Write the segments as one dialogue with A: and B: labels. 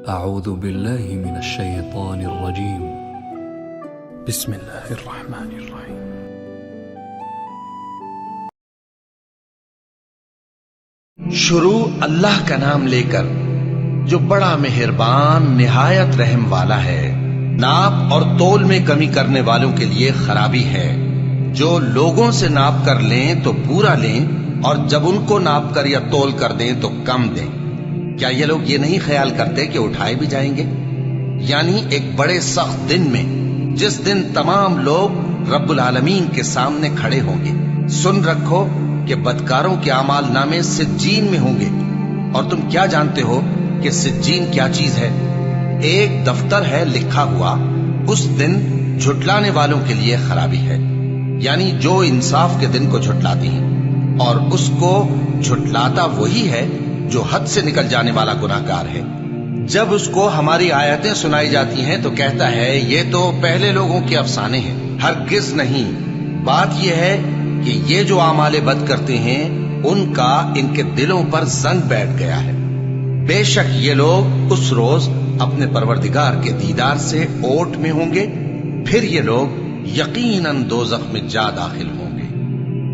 A: أعوذ بالله من الشيطان الرجيم بسم الله الرحمن الرحيم
B: شروع اللہ کا نام لے کر جو بڑا مہربان نہایت رحم والا ہے۔ ناپ اور تول میں کمی کرنے والوں کے لیے خرابی ہے۔ جو لوگوں سے ناپ کر لیں تو پورا لیں، اور جب ان کو ناپ کر یا تول کر دیں تو کم دیں۔ کیا یہ لوگ یہ نہیں خیال کرتے کہ اٹھائے بھی جائیں گے؟ یعنی ایک بڑے سخت دن میں، جس دن تمام لوگ رب العالمین کے سامنے کھڑے ہوں گے۔ سن رکھو کہ بدکاروں کے اعمال نامے سجین میں ہوں گے، اور تم کیا جانتے ہو کہ سجین کیا چیز ہے؟ ایک دفتر ہے لکھا ہوا، اس دن جھٹلانے والوں کے لیے خرابی ہے، یعنی جو انصاف کے دن کو جھٹلاتی ہیں، اور اس کو جھٹلاتا وہی ہے جو حد سے نکل جانے والا گناہگار ہے۔ جب اس کو ہماری آیتیں سنائی جاتی ہیں تو کہتا ہے یہ تو پہلے لوگوں کے افسانے ہیں۔ ہرگز نہیں، بات یہ ہے کہ یہ جو اعمال بد کرتے ہیں ان کا ان کے دلوں پر زنگ بیٹھ گیا ہے۔ بے شک یہ لوگ اس روز اپنے پروردگار کے دیدار سے اوٹ میں ہوں گے، پھر یہ لوگ یقیناً دوزخ میں جا داخل ہوں گے۔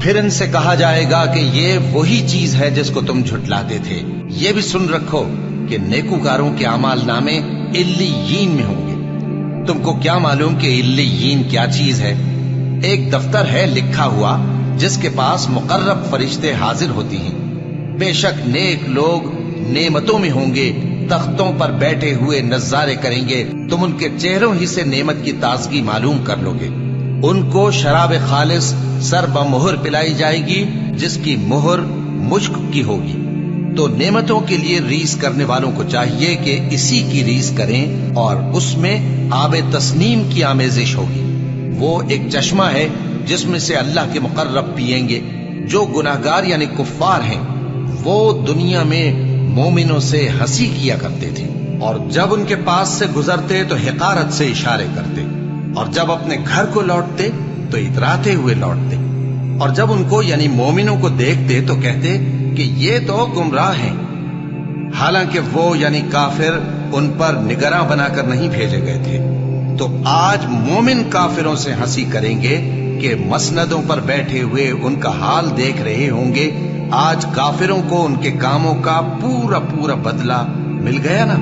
B: پھر ان سے کہا جائے گا کہ یہ وہی چیز ہے جس کو تم جھٹلاتے تھے۔ یہ بھی سن رکھو کہ نیکوکاروں کے اعمال نامے علیین میں ہوں گے۔ تم کو کیا معلوم کہ علیین کیا چیز ہے؟ ایک دفتر ہے لکھا ہوا جس کے پاس مقرب فرشتے حاضر ہوتی ہیں۔ بے شک نیک لوگ نعمتوں میں ہوں گے، تختوں پر بیٹھے ہوئے نظارے کریں گے، تم ان کے چہروں ہی سے نعمت کی تازگی معلوم کر لو گے۔ ان کو شراب خالص سر بمہر پلائی جائے گی جس کی مہر مشک کی ہوگی۔ تو نعمتوں کے لیے ریس کرنے والوں کو چاہیے کہ اسی کی ریس کریں، اور اس میں آب تسنیم کی آمیزش ہوگی۔ وہ ایک چشمہ ہے جس میں سے اللہ کے مقرب پیئیں گے۔ جو گناہگار یعنی کفار ہیں وہ دنیا میں مومنوں سے ہنسی کیا کرتے تھے، اور جب ان کے پاس سے گزرتے تو حقارت سے اشارے کرتے، اور جب اپنے گھر کو لوٹتے تو اتراتے ہوئے لوٹتے، اور جب ان کو یعنی مومنوں کو دیکھتے تو کہتے کہ یہ تو گمراہ ہیں، حالانکہ وہ یعنی کافر ان پر نگراں بنا کر نہیں بھیجے گئے تھے۔ تو آج مومن کافروں سے ہنسی کریں گے کہ مسندوں پر بیٹھے ہوئے ان کا حال دیکھ رہے ہوں گے۔ آج کافروں کو ان کے کاموں کا پورا بدلہ مل گیا نا۔